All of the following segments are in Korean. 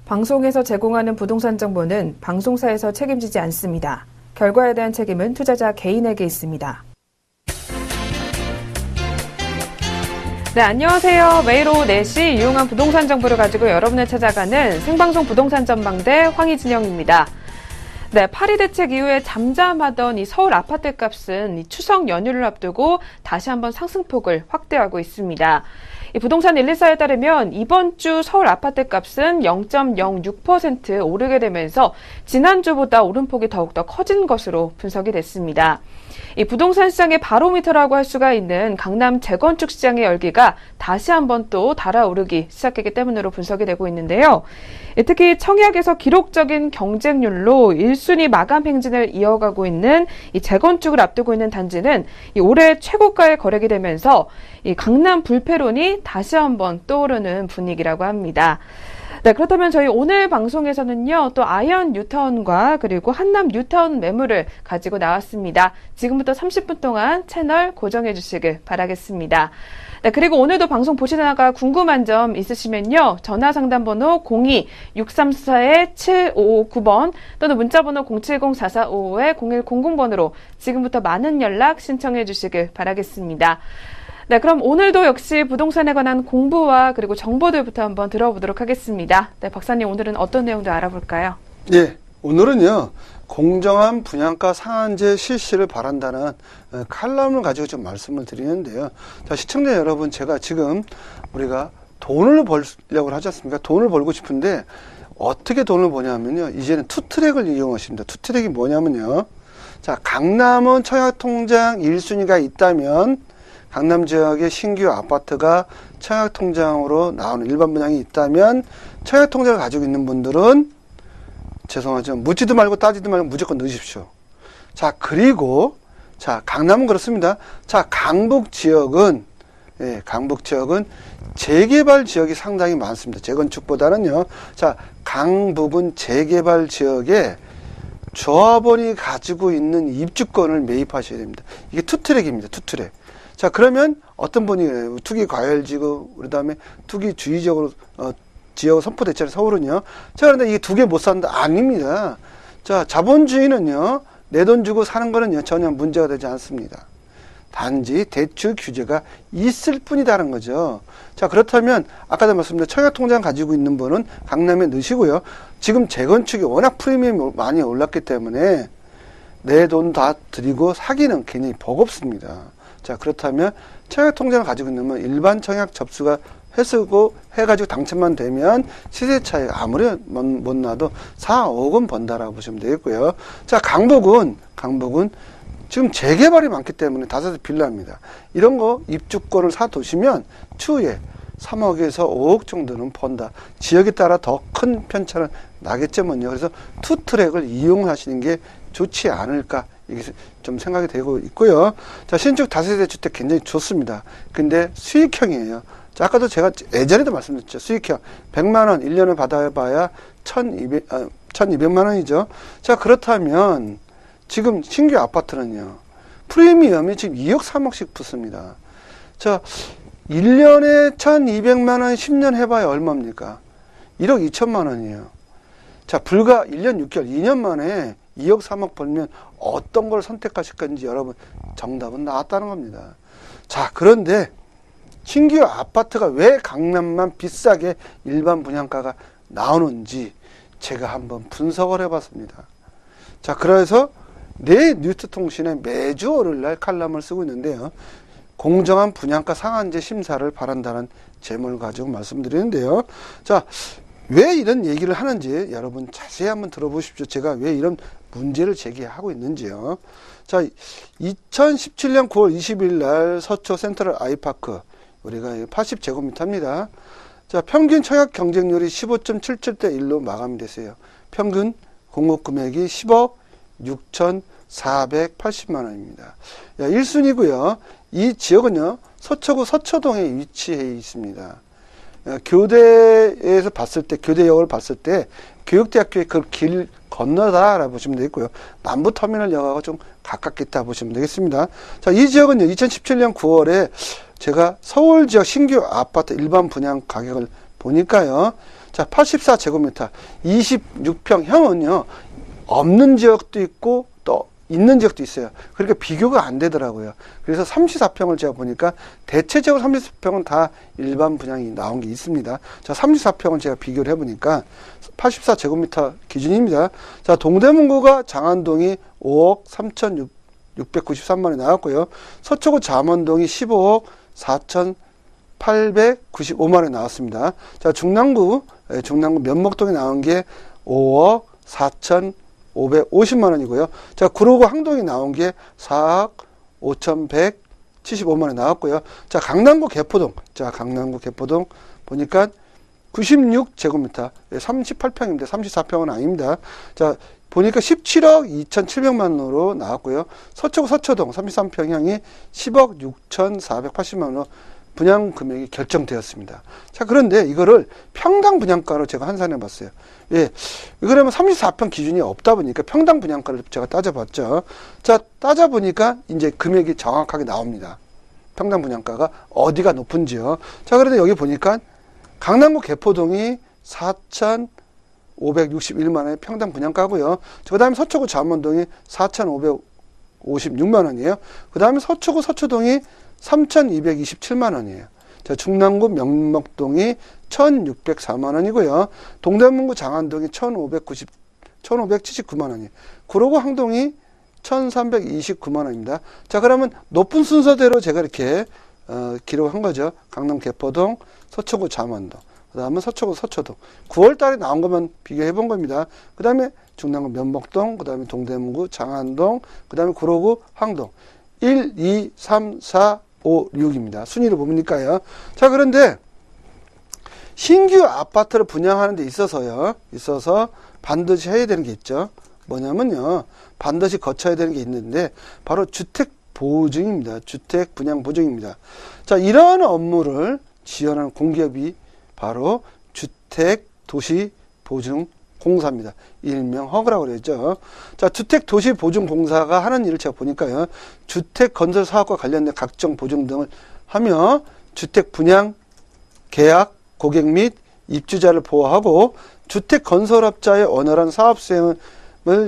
방송에서 제공하는 부동산 정보는 방송사에서 책임지지 않습니다. 결과에 대한 책임은 투자자 개인에게 있습니다. 네, 안녕하세요. 매일 오후 4시 유용한 부동산 정보를 가지고 여러분을 찾아가는 생방송 부동산 전망대 황희진영입니다. 네, 파리 대책 이후에 잠잠하던 이 서울 아파트 값은 이 추석 연휴를 앞두고 다시 한번 상승폭을 확대하고 있습니다. 이 부동산 114에 따르면 이번 주 서울 아파트 값은 0.06% 오르게 되면서 지난주보다 오름폭이 더욱더 커진 것으로 분석이 됐습니다. 이 부동산 시장의 바로미터라고 할 수가 있는 강남 재건축 시장의 열기가 다시 한번 또 달아오르기 시작했기 때문으로 분석이 되고 있는데요. 특히 청약에서 기록적인 경쟁률로 1순위 마감 행진을 이어가고 있는 이 재건축을 앞두고 있는 단지는 이 올해 최고가에 거래가 되면서 이 강남 불패론이 다시 한번 떠오르는 분위기라고 합니다. 네, 그렇다면 저희 오늘 방송에서는요, 또 아현 뉴타운과 그리고 한남 뉴타운 매물을 가지고 나왔습니다. 지금부터 30분 동안 채널 고정해 주시길 바라겠습니다. 네, 그리고 오늘도 방송 보시다가 궁금한 점 있으시면요, 전화 상담 번호 02-6344-7559번 또는 문자 번호 070-4455-0100번으로 지금부터 많은 연락 신청해 주시길 바라겠습니다. 네, 그럼 오늘도 역시 부동산에 관한 공부와 그리고 정보들부터 한번 들어보도록 하겠습니다. 네, 박사님 오늘은 어떤 내용들 알아볼까요? 네, 오늘은요, 공정한 분양가 상한제 실시를 바란다는 칼럼을 가지고 좀 말씀을 드리는데요. 자, 시청자 여러분, 제가 지금 우리가 돈을 벌려고 하지 않습니까? 돈을 벌고 싶은데 어떻게 돈을 버냐면요, 이제는 투트랙을 이용하십니다. 투트랙이 뭐냐면요, 자, 강남은 청약통장 1순위가 있다면 강남 지역의 신규 아파트가 청약통장으로 나오는 일반 분양이 있다면 청약통장을 가지고 있는 분들은 죄송하죠. 묻지도 말고 따지도 말고 무조건 넣으십시오. 자, 그리고 자, 강남은 그렇습니다. 자, 강북 지역은 재개발 지역이 상당히 많습니다. 재건축보다는요. 자, 강북은 재개발 지역에 조합원이 가지고 있는 입주권을 매입하셔야 됩니다. 이게 투트랙입니다. 투트랙. 자, 그러면 어떤 분이 투기 과열지구, 그 다음에 투기 주의적으로, 지역을 선포됐잖아요. 서울은요. 자, 그런데 이 두 개 못 산다? 아닙니다. 자, 자본주의는요, 내 돈 주고 사는 거는요, 전혀 문제가 되지 않습니다. 단지 대출 규제가 있을 뿐이다는 거죠. 자, 그렇다면, 아까도 말씀드린 청약통장 가지고 있는 분은 강남에 넣으시고요. 지금 재건축이 워낙 프리미엄이 많이 올랐기 때문에 내 돈 다 드리고 사기는 굉장히 버겁습니다. 자, 그렇다면 청약통장을 가지고 있는 분 일반 청약 접수가 해가지고 당첨만 되면 시세 차이가 아무리 못 나도 4, 5억 번다라고 보시면 되겠고요. 자, 강북은 지금 재개발이 많기 때문에 다세대 빌라입니다. 이런 거 입주권을 사두시면 추후에 3억에서 5억 정도는 번다. 지역에 따라 더 큰 편차는 나겠지만요. 그래서 투트랙을 이용하시는 게 좋지 않을까. 이게 좀 생각이 되고 있고요. 자, 신축 다세대 주택 굉장히 좋습니다. 근데 수익형이에요. 자, 아까도 제가 예전에도 말씀드렸죠. 수익형. 100만원 1년을 받아봐야 1200만원이죠. 자, 그렇다면 지금 신규 아파트는요, 프리미엄이 지금 2억 3억씩 붙습니다. 자, 1년에 1200만원 10년 해봐야 얼마입니까? 1억 2천만원이에요. 자, 불과 1년 6개월, 2년 만에 2억 3억 벌면 어떤 걸 선택하실 건지 여러분 정답은 나왔다는 겁니다. 자, 그런데 신규 아파트가 왜 강남만 비싸게 일반 분양가가 나오는지 제가 한번 분석을 해봤습니다. 자, 그래서 내 뉴스통신에 매주 월요일날 칼럼을 쓰고 있는데요. 공정한 분양가 상한제 심사를 바란다는 제목을 가지고 말씀드리는데요. 자, 왜 이런 얘기를 하는지 여러분 자세히 한번 들어보십시오. 제가 왜 이런 문제를 제기하고 있는지요. 자, 2017년 9월 20일 날 서초 센트럴 아이파크, 우리가 80제곱미터입니다. 자, 평균 청약 경쟁률이 15.77대 1로 마감이 됐어요. 평균 공급 금액이 10억 6,480만원입니다. 1순위고요. 이 지역은요, 서초구 서초동에 위치해 있습니다. 교대에서 봤을 때, 교대역을 봤을 때, 교육대학교의 그 길 건너다라고 보시면 되겠고요. 남부터미널역하고 좀 가깝겠다 보시면 되겠습니다. 자, 이 지역은요, 2017년 9월에 제가 서울 지역 신규 아파트 일반 분양 가격을 보니까요. 자, 84제곱미터, 26평형은요, 없는 지역도 있고, 또 있는 지역도 있어요. 그러니까 비교가 안 되더라고요. 그래서 34평을 제가 보니까 대체적으로 34평은 다 일반 분양이 나온 게 있습니다. 자, 34평을 제가 비교를 해보니까 84제곱미터 기준입니다. 자, 동대문구가 장안동이 5억 3,693만 원이 나왔고요. 서초구 잠원동이 15억 4,895만 원이 나왔습니다. 자, 중랑구 면목동에 나온 게 5억 4,550만 원이고요. 자, 구로구 항동이 나온 게 4억 5,175만 원이 나왔고요. 자, 강남구 개포동 보니까 96제곱미터 38평입니다. 34평은 아닙니다. 자, 보니까 17억 2,700만 원으로 나왔고요. 서초구 서초동 33평형이 10억 6,480만 원으로 분양 금액이 결정되었습니다. 자, 그런데 이거를 평당 분양가로 제가 환산해 봤어요. 예. 그러면 34평 기준이 없다 보니까 평당 분양가를 제가 따져봤죠. 자, 따져보니까 이제 금액이 정확하게 나옵니다. 평당 분양가가 어디가 높은지요. 자, 그런데 여기 보니까 강남구 개포동이 4,561만 원의 평당 분양가고요. 그 다음에 서초구 잠원동이 4,556만 원이에요. 그 다음에 서초구 서초동이 3,227만 원이에요. 자, 중랑구 명목동이 1,604만 원이고요. 동대문구 장안동이 1,579만 원이에요. 구로구 항동이 1,329만 원입니다. 자, 그러면 높은 순서대로 제가 이렇게 기록한 거죠. 강남 개포동, 서초구 잠원동, 그 다음에 서초구 서초동. 9월 달에 나온 것만 비교해 본 겁니다. 그 다음에 중랑구 면목동, 그 다음에 동대문구 장안동, 그 다음에 구로구 항동. 1, 2, 3, 4, 5, 6입니다. 순위를 보니까요. 자, 그런데 신규 아파트를 분양하는 데 있어서 반드시 해야 되는 게 있죠. 뭐냐면요. 반드시 거쳐야 되는 게 있는데 바로 주택 보증입니다. 주택 분양 보증입니다. 자, 이러한 업무를 지원하는 공기업이 바로 주택도시보증공사입니다. 일명 허그라고 그러죠. 자, 주택도시보증공사가 하는 일을 제가 보니까요. 주택건설 사업과 관련된 각종 보증 등을 하며 주택 분양, 계약, 고객 및 입주자를 보호하고 주택건설업자의 원활한 사업 수행을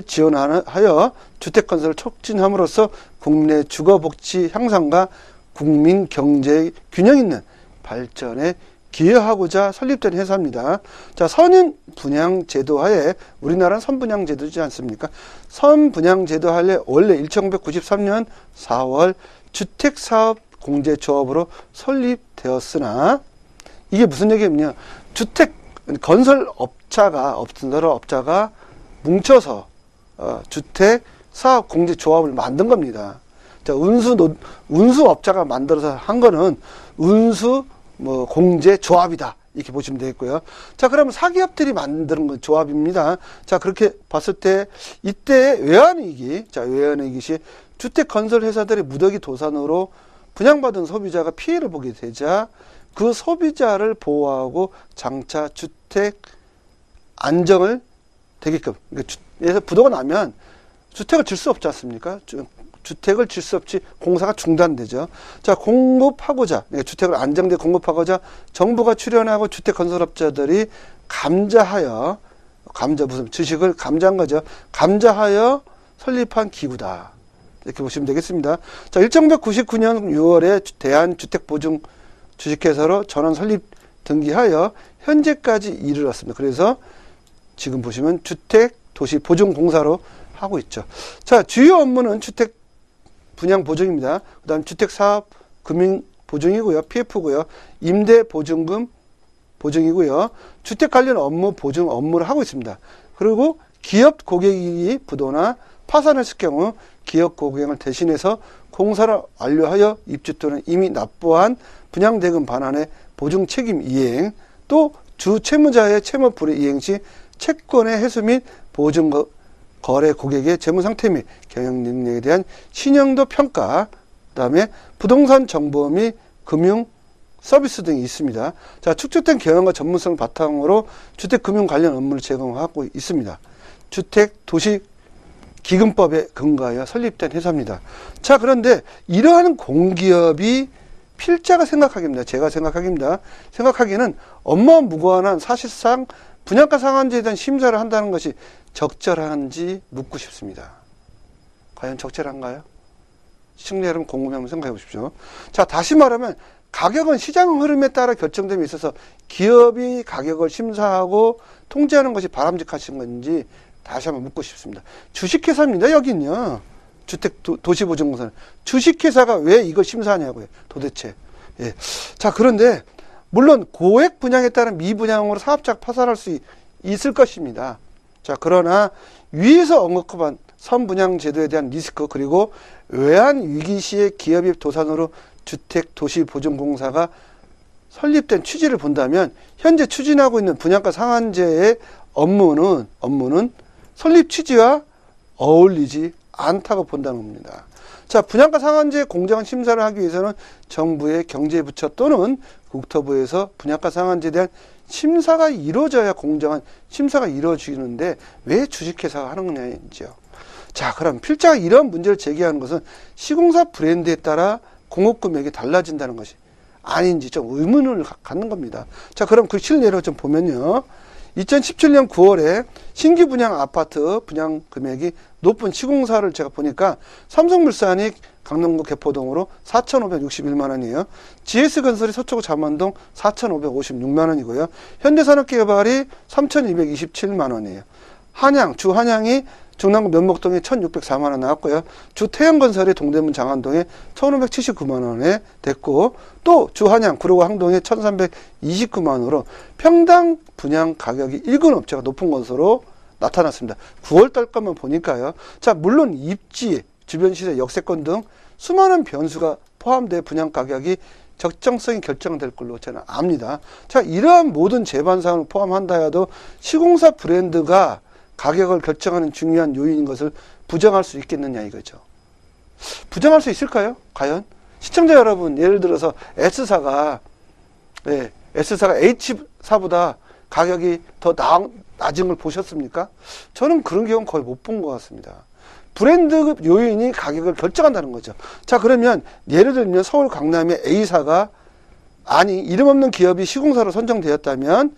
지원하여 주택건설을 촉진함으로써 국내 주거복지 향상과 국민 경제의 균형 있는 발전에 기여하고자 설립된 회사입니다. 자, 선분양제도 하에 우리나라는 선분양제도지 않습니까? 선분양제도 하에 원래 1993년 4월 주택사업공제조합으로 설립되었으나 이게 무슨 얘기냐면 주택 건설업자가 뭉쳐서 주택사업공제조합을 만든 겁니다. 자, 운수업자가 만들어서 한 거는 공제조합이다. 이렇게 보시면 되겠고요. 자, 그러면 사기업들이 만드는 건 조합입니다. 자, 그렇게 봤을 때 이때 외환위기 시 주택건설회사들의 무더기 도산으로 분양받은 소비자가 피해를 보게 되자 그 소비자를 보호하고 장차 주택 안정을 되게끔, 그래서 부도가 나면 주택을 질 수 없지 않습니까? 주택을 질 수 없이 공사가 중단되죠. 자, 공급하고자, 주택을 안정되게 공급하고자 정부가 출연하고 주택건설업자들이 주식을 감자한 거죠. 감자하여 설립한 기구다. 이렇게 보시면 되겠습니다. 자, 1999년 6월에 대한주택보증 주식회사로 전원 설립 등기하여 현재까지 이르렀습니다. 그래서 지금 보시면 주택도시보증공사로 하고 있죠. 자, 주요 업무는 주택 분양 보증입니다. 그 다음 주택사업 금융 보증이고요. PF고요. 임대보증금 보증이고요. 주택 관련 업무 보증 업무를 하고 있습니다. 그리고 기업 고객이 부도나 파산을 했을 경우 기업 고객을 대신해서 공사를 완료하여 입주 또는 이미 납부한 분양대금 반환의 보증 책임 이행, 또 주 채무자의 채무 불이행 이행 시 채권의 회수 및 보증 거래 고객의 재무 상태 및 경영 능력에 대한 신용도 평가, 그다음에 부동산 정보 및 금융 서비스 등이 있습니다. 자, 축적된 경영과 전문성을 바탕으로 주택 금융 관련 업무를 제공하고 있습니다. 주택 도시 기금법에 근거하여 설립된 회사입니다. 자, 그런데 이러한 공기업이 필자가 생각하기입니다. 제가 생각하기에는 업무와 무관한 사실상 분양가 상한제에 대한 심사를 한다는 것이 적절한지 묻고 싶습니다. 과연 적절한가요? 시청자 여러분 궁금해 한번 생각해 보십시오. 자, 다시 말하면 가격은 시장 흐름에 따라 결정됨에 있어서 기업이 가격을 심사하고 통제하는 것이 바람직하신 건지 다시 한번 묻고 싶습니다. 주식회사입니다. 여기는요. 도시보증공사는 주식회사가 왜 이걸 심사하냐고요. 도대체. 예. 자, 그런데 물론 고액 분양에 따른 미분양으로 사업자가 파산할 수 있을 것입니다. 자, 그러나 위에서 언급한 선분양 제도에 대한 리스크, 그리고 외환 위기 시에 기업이 도산으로 주택도시보증공사가 설립된 취지를 본다면 현재 추진하고 있는 분양가 상한제의 업무는 설립 취지와 어울리지 않다고 본다는 겁니다. 자, 분양가 상한제 공정한 심사를 하기 위해서는 정부의 경제부처 또는 국토부에서 분양가 상한제에 대한 심사가 이루어져야 공정한 심사가 이루어지는데 왜 주식회사가 하는 거냐지요. 자, 그럼 필자가 이런 문제를 제기하는 것은 시공사 브랜드에 따라 공급 금액이 달라진다는 것이 아닌지 좀 의문을 갖는 겁니다. 자, 그럼 그 실례로 좀 보면요. 2017년 9월에 신규 분양 아파트 분양 금액이 높은 시공사를 제가 보니까 삼성물산이 강남구 개포동으로 4,561만 원이에요. GS건설이 서초구 잠원동 4,556만 원이고요. 현대산업개발이 3,227만 원이에요. 주한양이 중랑구 면목동에 1,604만 원 나왔고요. 주태영건설이 동대문 장안동에 1,579만 원에 됐고, 또 주한양 구로구 항동에 1,329만 원으로 평당 분양 가격이 1군 업체가 높은 것으로 나타났습니다. 9월 달 것만 보니까요. 자, 물론 입지, 주변 시세, 역세권 등 수많은 변수가 포함돼 분양 가격이 적정성이 결정될 걸로 저는 압니다. 자, 이러한 모든 재반상을 포함한다 해도 시공사 브랜드가 가격을 결정하는 중요한 요인인 것을 부정할 수 있겠느냐 이거죠. 부정할 수 있을까요? 과연? 시청자 여러분, 예를 들어서 S사가 H사보다 가격이 더 낮은 걸 보셨습니까? 저는 그런 경우는 거의 못 본 것 같습니다. 브랜드 요인이 가격을 결정한다는 거죠. 자, 그러면 예를 들면 서울 강남의 A사가 이름 없는 기업이 시공사로 선정되었다면,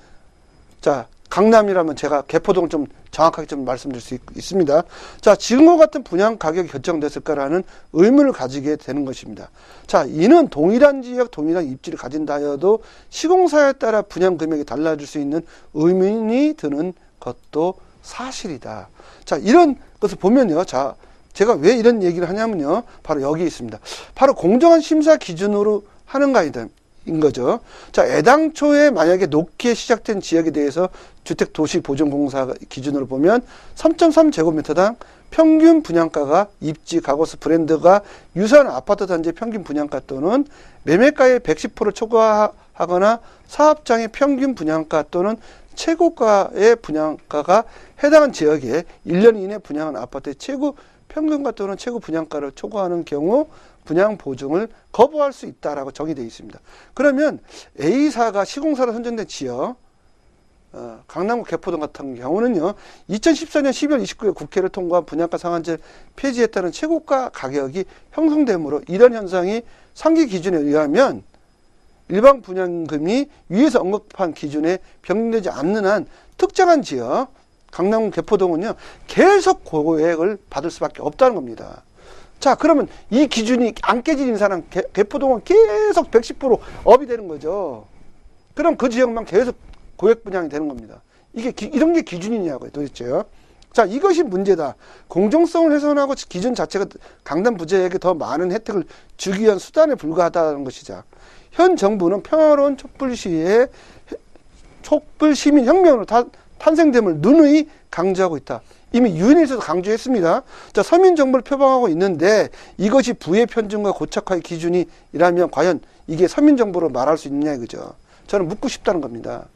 자, 강남이라면 제가 개포동 좀 정확하게 좀 말씀드릴 수 있습니다. 자, 지금과 같은 분양 가격이 결정됐을까라는 의문을 가지게 되는 것입니다. 자, 이는 동일한 지역, 동일한 입지를 가진다 하여도 시공사에 따라 분양 금액이 달라질 수 있는 의문이 드는 것도 사실이다. 자, 이런 것을 보면요. 자, 제가 왜 이런 얘기를 하냐면요. 바로 여기 있습니다. 바로 공정한 심사 기준으로 하는가이다. 인 거죠. 자, 애당초에 만약에 높게 시작된 지역에 대해서 주택도시보증공사 기준으로 보면 3.3제곱미터당 평균 분양가가 입지, 가구수, 브랜드가 유사한 아파트 단지의 평균 분양가 또는 매매가의 110%를 초과하거나 사업장의 평균 분양가 또는 최고가의 분양가가 해당한 지역에 1년 이내 분양한 아파트의 최고 평균가 또는 최고 분양가를 초과하는 경우 분양 보증을 거부할 수 있다라고 정의되어 있습니다. 그러면 A사가 시공사로 선정된 지역, 강남구 개포동 같은 경우는요, 2014년 12월 29일 국회를 통과한 분양가 상한제 폐지에 따른 최고가 가격이 형성되므로 이런 현상이 상기 기준에 의하면 일반 분양금이 위에서 언급한 기준에 변경되지 않는 한 특정한 지역, 강남구 개포동은요, 계속 고액을 받을 수밖에 없다는 겁니다. 자, 그러면 이 기준이 안 깨지는 사람, 개포동은 계속 110% 업이 되는 거죠. 그럼 그 지역만 계속 고액 분양이 되는 겁니다. 이런 게 기준이냐고요, 도대체요. 자, 이것이 문제다. 공정성을 훼손하고 기준 자체가 강남 부자에게 더 많은 혜택을 주기 위한 수단에 불과하다는 것이죠. 현 정부는 평화로운 촛불 시민 혁명으로 탄생됨을 누누이 강조하고 있다. 이미 유엔에서도 강조했습니다. 자, 서민 정부를 표방하고 있는데 이것이 부의 편중과 고착화의 기준이라면 과연 이게 서민 정부로 말할 수 있느냐 이거죠. 저는 묻고 싶다는 겁니다.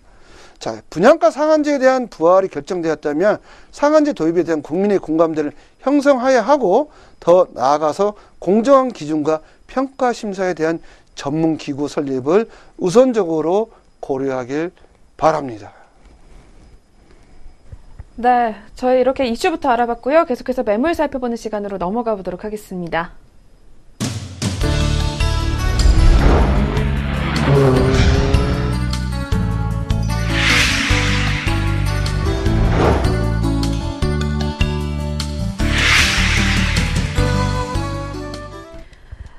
자, 분양가 상한제에 대한 부활이 결정되었다면 상한제 도입에 대한 국민의 공감대를 형성해야 하고, 더 나아가서 공정한 기준과 평가 심사에 대한 전문 기구 설립을 우선적으로 고려하길 바랍니다. 네, 저희 이렇게 이슈부터 알아봤고요. 계속해서 매물 살펴보는 시간으로 넘어가 보도록 하겠습니다.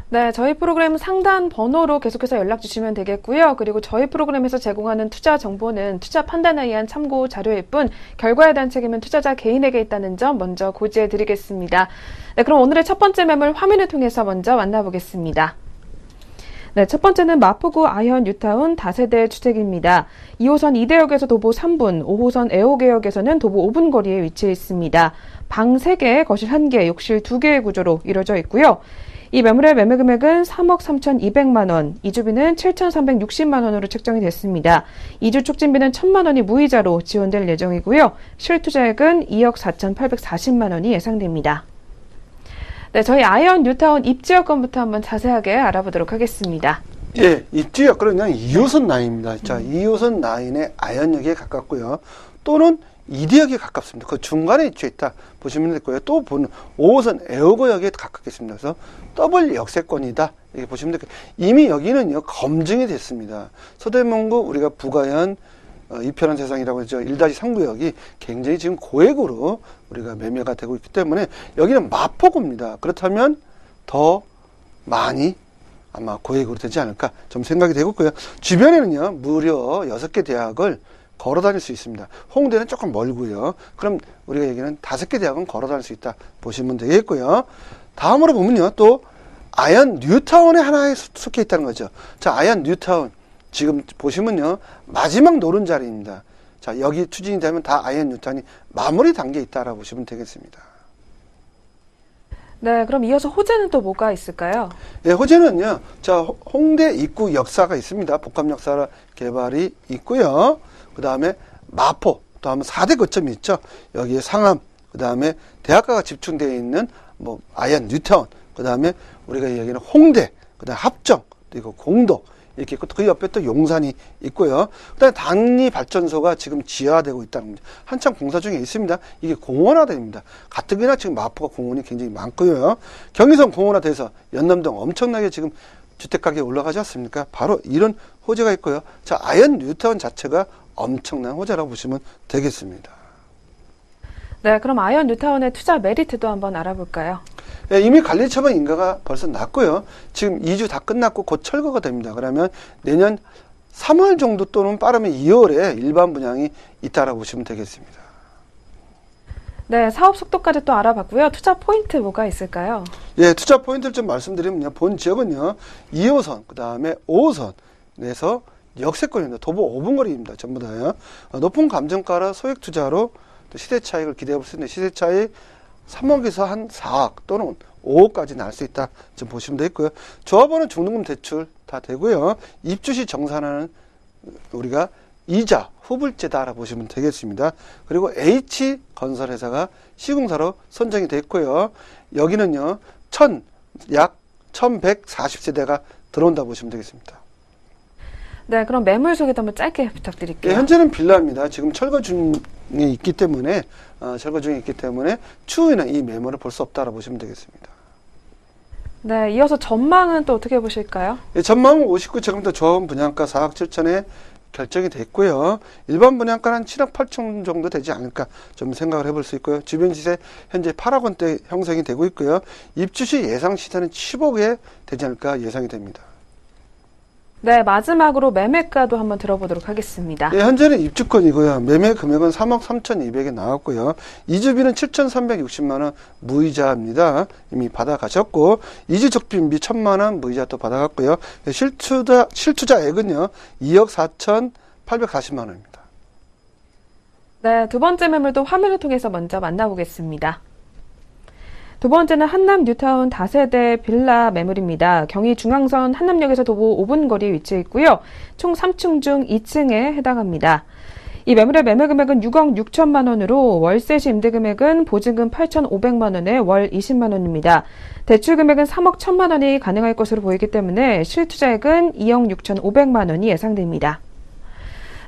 네, 저희 프로그램 상단 번호로 계속해서 연락 주시면 되겠고요. 그리고 저희 프로그램에서 제공하는 투자 정보는 투자 판단에 의한 참고 자료일 뿐 결과에 대한 책임은 투자자 개인에게 있다는 점 먼저 고지해 드리겠습니다. 네, 그럼 오늘의 첫 번째 매물 화면을 통해서 먼저 만나보겠습니다. 네, 첫 번째는 마포구 아현 뉴타운 다세대 주택입니다. 2호선 이대역에서 도보 3분, 5호선 애호개역에서는 도보 5분 거리에 위치해 있습니다. 방 3개, 거실 1개, 욕실 2개의 구조로 이루어져 있고요. 이 매물의 매매 금액은 3억 3,200만 원, 이주비는 7,360만 원으로 책정이 됐습니다. 이주 촉진비는 1,000만 원이 무이자로 지원될 예정이고요. 실투자액은 2억 4,840만 원이 예상됩니다. 네, 저희 아현 뉴타운 입지 여건부터 한번 자세하게 알아보도록 하겠습니다. 예, 입지 여건은 2호선 라인입니다. 자, 2호선 라인의 아현역에 가깝고요. 또는 이대역에 가깝습니다. 그 중간에 위치해 있다 보시면 될 거예요. 또 보는 5호선 애호구역에 가깝겠습니다. 그래서 더블 역세권이다 이렇게 보시면 될 거예요. 이미 여기는요 검증이 됐습니다. 서대문구 우리가 부가현 이편한 세상이라고 하죠. 1-3구역이 굉장히 지금 고액으로 우리가 매매가 되고 있기 때문에 여기는 마포구입니다. 그렇다면 더 많이 아마 고액으로 되지 않을까 좀 생각이 되고 있고요. 주변에는요 무려 6개 대학을 걸어 다닐 수 있습니다. 홍대는 조금 멀고요. 그럼 우리가 얘기하는 5개 대학은 걸어 다닐 수 있다 보시면 되겠고요. 다음으로 보면요. 또 아현 뉴타운에 하나에 속해 있다는 거죠. 자, 아현 뉴타운 지금 보시면요. 마지막 노른자리입니다. 자, 여기 추진이 되면 다 아현 뉴타운이 마무리 단계에 있다라고 보시면 되겠습니다. 네, 그럼 이어서 호재는 또 뭐가 있을까요? 예, 호재는요. 자, 홍대 입구 역사가 있습니다. 복합 역사 개발이 있고요. 그 다음에 마포, 또 하면 4대 거점이 있죠. 여기에 상암, 그 다음에 대학가가 집중되어 있는 뭐 아현 뉴타운, 그 다음에 우리가 얘기하는 홍대, 그 다음에 합정, 그리고 공도 이렇게 있고 그 옆에 또 용산이 있고요. 그 다음에 단리 발전소가 지금 지하되고 있다는 겁니다. 한참 공사 중에 있습니다. 이게 공원화됩니다. 가뜩이나 지금 마포가 공원이 굉장히 많고요. 경의선 공원화돼서 연남동 엄청나게 지금 주택가격이 올라가지 않습니까? 바로 이런 호재가 있고요. 자, 아현 뉴타운 자체가 엄청난 호재라고 보시면 되겠습니다. 네, 그럼 아현 뉴타운의 투자 메리트도 한번 알아볼까요? 예, 이미 관리처분 인가가 벌써 났고요. 지금 2주 다 끝났고 곧 철거가 됩니다. 그러면 내년 3월 정도 또는 빠르면 2월에 일반 분양이 있다라고 보시면 되겠습니다. 네, 사업 속도까지 또 알아봤고요. 투자 포인트 뭐가 있을까요? 예, 투자 포인트를 좀 말씀드리면요. 본 지역은요. 2호선, 그 다음에 5호선에서 역세권입니다. 도보 5분 거리입니다. 전부 다요. 높은 감정가라 소액 투자로 또 시세 차익을 기대해 볼 수 있는데 시세 차익 3억에서 한 4억 또는 5억까지 날 수 있다. 좀 보시면 되겠고요. 조합원은 중등금 대출 다 되고요. 입주시 정산하는 우리가 이자 후불제다라고 보시면 되겠습니다. 그리고 H건설회사가 시공사로 선정이 됐고요. 여기는요. 약 1140세대가 들어온다 보시면 되겠습니다. 네, 그럼 매물 소개도 한번 짧게 부탁드릴게요. 예, 현재는 빌라입니다. 지금 철거 중에 있기 때문에 추후에는 이 매물을 볼 수 없다라고 보시면 되겠습니다. 네, 이어서 전망은 또 어떻게 보실까요? 예, 전망은 59제곱미터 조합원 분양가 4억 7천에 결정이 됐고요. 일반 분양가는 7억 8천 정도 되지 않을까 좀 생각을 해볼 수 있고요. 주변 시세 현재 8억 원대 형성이 되고 있고요. 입주시 예상 시세는 10억에 되지 않을까 예상이 됩니다. 네, 마지막으로 매매가도 한번 들어보도록 하겠습니다. 예, 현재는 입주권이고요. 매매 금액은 3억 3,200에 나왔고요. 이주비는 7,360만 원 무이자입니다. 이미 받아가셨고 이주 적금비 1,000만 원 무이자 또 받아갔고요. 실투자액은요 2억 4,840만 원입니다. 네, 두 번째 매물도 화면을 통해서 먼저 만나보겠습니다. 두 번째는 한남 뉴타운 다세대 빌라 매물입니다. 경의 중앙선 한남역에서 도보 5분 거리에 위치해 있고요. 총 3층 중 2층에 해당합니다. 이 매물의 매매 금액은 6억 6천만 원으로 월세 시 임대 금액은 보증금 8,500만 원에 월 20만 원입니다. 대출 금액은 3억 1천만 원이 가능할 것으로 보이기 때문에 실투자액은 2억 6,500만 원이 예상됩니다.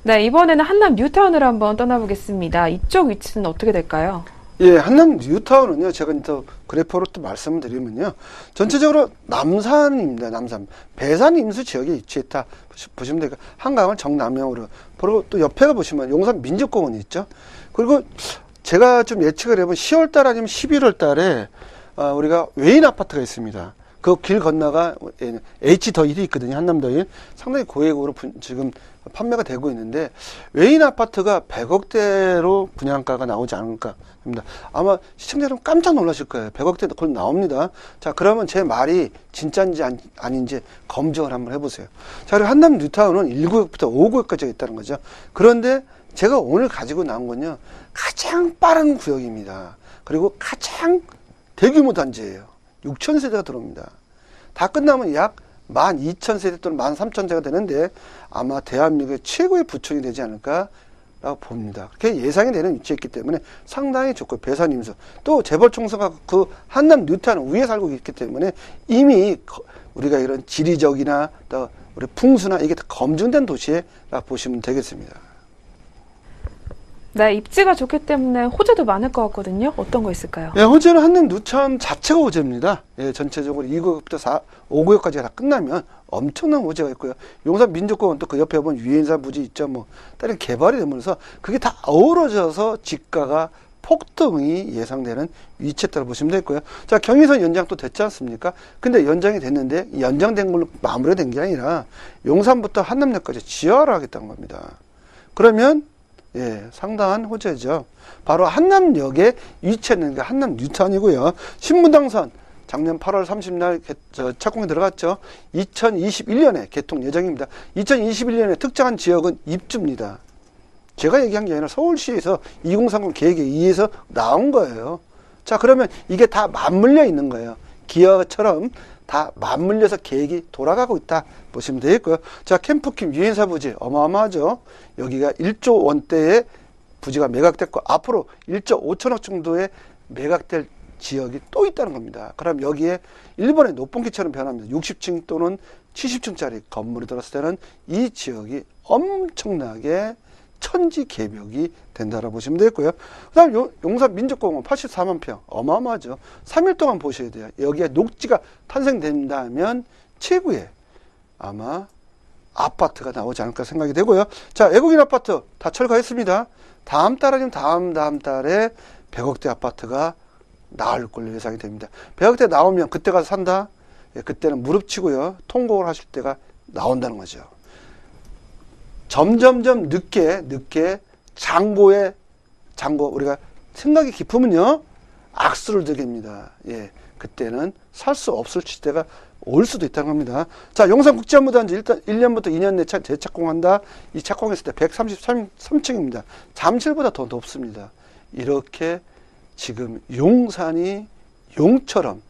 네, 이번에는 한남 뉴타운으로 한번 떠나보겠습니다. 이쪽 위치는 어떻게 될까요? 예, 한남 뉴타운은요, 제가 또 그래프로 또 말씀을 드리면요, 전체적으로 남산입니다, 남산. 배산 임수 지역에 위치했다 보시면 되고, 한강을 정남향으로. 그리고 또 옆에가 보시면 용산 민족공원이 있죠. 그리고 제가 좀 예측을 해보면 10월 달 아니면 11월 달에, 우리가 외인 아파트가 있습니다. 그 길 건너가 H-1이 있거든요. 한남더1. 상당히 고액으로 지금 판매가 되고 있는데 외인 아파트가 100억대로 분양가가 나오지 않을까 합니다. 아마 시청자 여러분 깜짝 놀라실 거예요. 100억대 곧 나옵니다. 자, 그러면 제 말이 진짜인지 아닌지 검증을 한번 해보세요. 자, 그리고 한남 뉴타운은 1구역부터 5구역까지 있다는 거죠. 그런데 제가 오늘 가지고 나온 건요, 가장 빠른 구역입니다. 그리고 가장 대규모 단지예요. 6,000세대가 들어옵니다. 다 끝나면 약 12,000세대 또는 13,000세대가 되는데 아마 대한민국의 최고의 부촌이 되지 않을까라고 봅니다. 그렇게 예상이 되는 위치에 있기 때문에 상당히 좋고, 배산임수 또 재벌 총수가 그 한남 뉴타운 위에 살고 있기 때문에 이미 우리가 이런 지리적이나 또 우리 풍수나 이게 다 검증된 도시라고 보시면 되겠습니다. 네, 입지가 좋기 때문에 호재도 많을 것 같거든요. 어떤 거 있을까요? 예, 호재는 한남 뉴타운 자체가 호재입니다. 예, 전체적으로 2구역부터 5구역까지 다 끝나면 엄청난 호재가 있고요. 용산 민족공원 또 그 옆에 보면 유엔산 부지 있죠. 뭐 다른 개발이 되면서 그게 다 어우러져서 집가가 폭등이 예상되는 위치에 따라 보시면 되겠고요. 자, 경의선 연장 또 됐지 않습니까? 근데 연장이 됐는데 연장된 걸로 마무리가 된 게 아니라 용산부터 한남역까지 지하를 하겠다는 겁니다. 그러면 예, 상당한 호재죠. 바로 한남역에 위치했는 게 한남 뉴타운이고요. 신분당선 작년 8월 30일 착공에 들어갔죠. 2021년에 개통 예정입니다. 2021년에 특정한 지역은 입주입니다. 제가 얘기한 게 아니라 서울시에서 2030 계획에 의해서 나온 거예요. 자, 그러면 이게 다 맞물려 있는 거예요. 기어처럼 다 맞물려서 계획이 돌아가고 있다 보시면 되겠고요. 자, 캠프킴 유엔사 부지 어마어마하죠. 여기가 1조 원대의 부지가 매각됐고 앞으로 1조 5천억 정도의 매각될 지역이 또 있다는 겁니다. 그럼 여기에 일본의 높은기처럼 변합니다. 60층 또는 70층짜리 건물이 들었을 때는 이 지역이 엄청나게 천지개벽이 된다라고 보시면 되겠고요. 그 다음 용산 민족공원 84만 평 어마어마하죠. 3일 동안 보셔야 돼요. 여기에 녹지가 탄생된다면 최고의 아마 아파트가 나오지 않을까 생각이 되고요. 자, 외국인 아파트 다 철거했습니다. 다음 달 아니면 다음 달에 100억대 아파트가 나올 걸로 예상이 됩니다. 100억대 나오면 그때 가서 산다? 예, 그때는 무릎 치고요. 통곡을 하실 때가 나온다는 거죠. 점점점 늦게 장고 우리가 생각이 깊으면요 악수를 드립니다. 예, 그때는 살 수 없을 시대가 올 수도 있다는 겁니다. 자, 용산국제업무단지 일단 1년부터 2년 내 재착공한다. 이 착공했을 때 133층입니다. 잠실보다 더 높습니다. 이렇게 지금 용산이 용처럼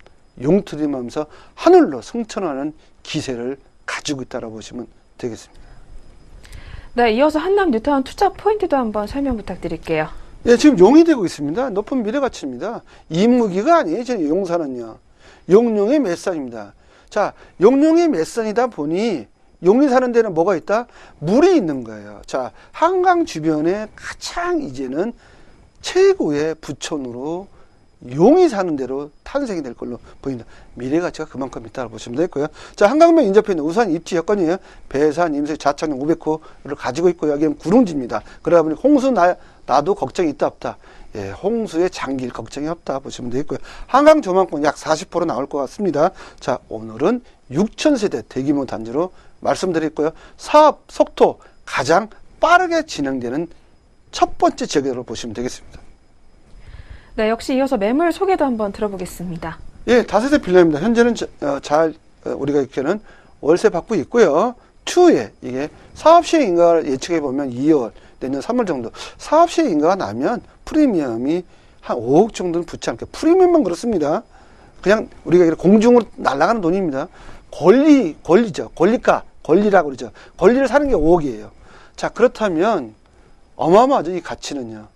용트림하면서 하늘로 승천하는 기세를 가지고 있다고 보시면 되겠습니다. 네, 이어서 한남 뉴타운 투자 포인트도 한번 설명 부탁드릴게요. 예, 지금 용이 되고 있습니다. 높은 미래가치입니다. 인무기가 아니에요. 지금 용산은요. 용용의 맷산입니다. 자, 용용의 맷산이다 보니 용이 사는 데는 뭐가 있다? 물이 있는 거예요. 자, 한강 주변에 가장 이제는 최고의 부촌으로 용이 사는 대로 탄생이 될 걸로 보입니다. 미래가치가 그만큼 있다고 보시면 되겠고요. 자, 한강변 인접해 있는 우산 입지 여건이에요. 배산, 임수, 자창용 500호를 가지고 있고 여기는 구릉지입니다. 그러다 보니 홍수 나도 걱정이 있다 없다. 예, 홍수의 장기일 걱정이 없다 보시면 되겠고요. 한강 조망권 약 40% 나올 것 같습니다. 자, 오늘은 6,000세대 대규모 단지로 말씀드렸고요. 사업 속도 가장 빠르게 진행되는 첫 번째 지역으로 보시면 되겠습니다. 네, 역시 이어서 매물 소개도 한번 들어보겠습니다. 예, 다세대 빌라입니다. 현재는 우리가 이렇게는 월세 받고 있고요. 추후에 이게 사업 시행 인가를 예측해 보면 2월 내년 3월 정도 사업 시행 인가가 나면 프리미엄이 한 5억 정도는 붙지 않을까. 프리미엄만 그렇습니다. 그냥 우리가 이렇게 공중으로 날아가는 돈입니다. 권리죠. 권리라고 그러죠. 권리를 사는 게 5억이에요. 자, 그렇다면 어마어마하죠. 이 가치는요.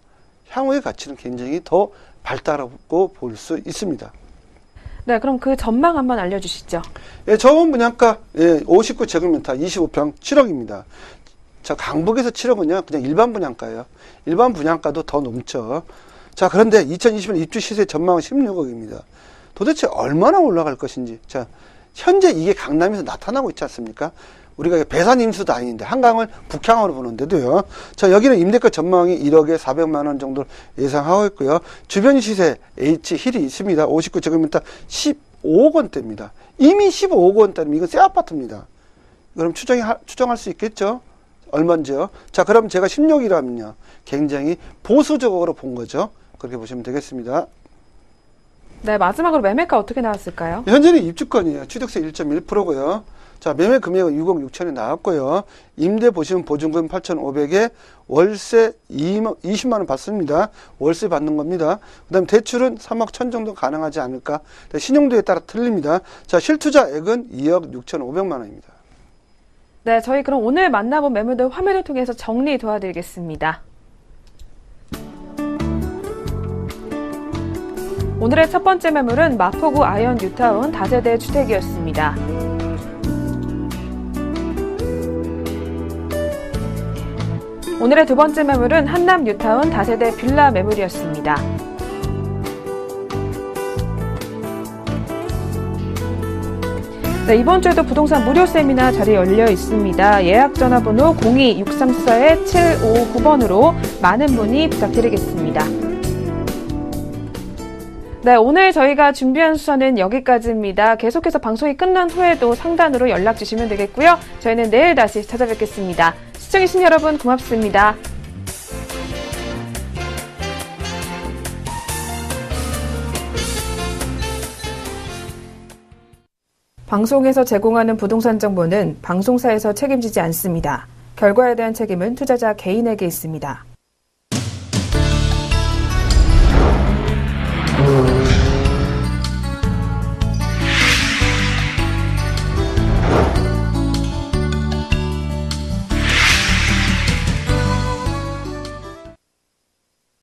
향후의 가치는 굉장히 더 발달하고 볼 수 있습니다. 네, 그럼 그 전망 한번 알려주시죠. 예, 저온 분양가 59제곱미터 25평 7억입니다. 자, 강북에서 7억은요 그냥 일반 분양가예요. 일반 분양가도 더 넘죠. 자, 그런데 2020년 입주 시세 전망은 16억입니다. 도대체 얼마나 올라갈 것인지. 자, 현재 이게 강남에서 나타나고 있지 않습니까? 우리가 배산 임수도 아닌데 한강을 북향으로 보는데도요. 자, 여기는 임대가 전망이 1억에 400만 원 정도 예상하고 있고요. 주변 시세 H 힐이 있습니다. 59제곱미터 15억 원대입니다. 이미 15억 원대면 이건 새 아파트입니다. 그럼 추정할 수 있겠죠? 얼마인지요? 자, 그럼 제가 16이라면요. 굉장히 보수적으로 본 거죠. 그렇게 보시면 되겠습니다. 네, 마지막으로 매매가 어떻게 나왔을까요? 현재는 입주권이에요. 취득세 1.1%고요. 자, 매매 금액은 6억 6천이 나왔고요. 임대 보시면 보증금 8,500에 월세 20만 원 받습니다. 월세 받는 겁니다. 그 다음에 대출은 3억 1천 정도 가능하지 않을까. 신용도에 따라 틀립니다. 자, 실투자액은 2억 6,500만 원입니다. 네, 저희 그럼 오늘 만나본 매물들 화면을 통해서 정리 도와드리겠습니다. 오늘의 첫 번째 매물은 마포구 아현 뉴타운 다세대 주택이었습니다. 오늘의 두 번째 매물은 한남 뉴타운 다세대 빌라 매물이었습니다. 네, 이번 주에도 부동산 무료 세미나 자리 열려 있습니다. 예약 전화번호 02-634-7559번으로 많은 문의 부탁드리겠습니다. 네, 오늘 저희가 준비한 수사는 여기까지입니다. 계속해서 방송이 끝난 후에도 상단으로 연락 주시면 되겠고요. 저희는 내일 다시 찾아뵙겠습니다. 시청해주신 여러분 고맙습니다. 방송에서 제공하는 부동산 정보는 방송사에서 책임지지 않습니다. 결과에 대한 책임은 투자자 개인에게 있습니다.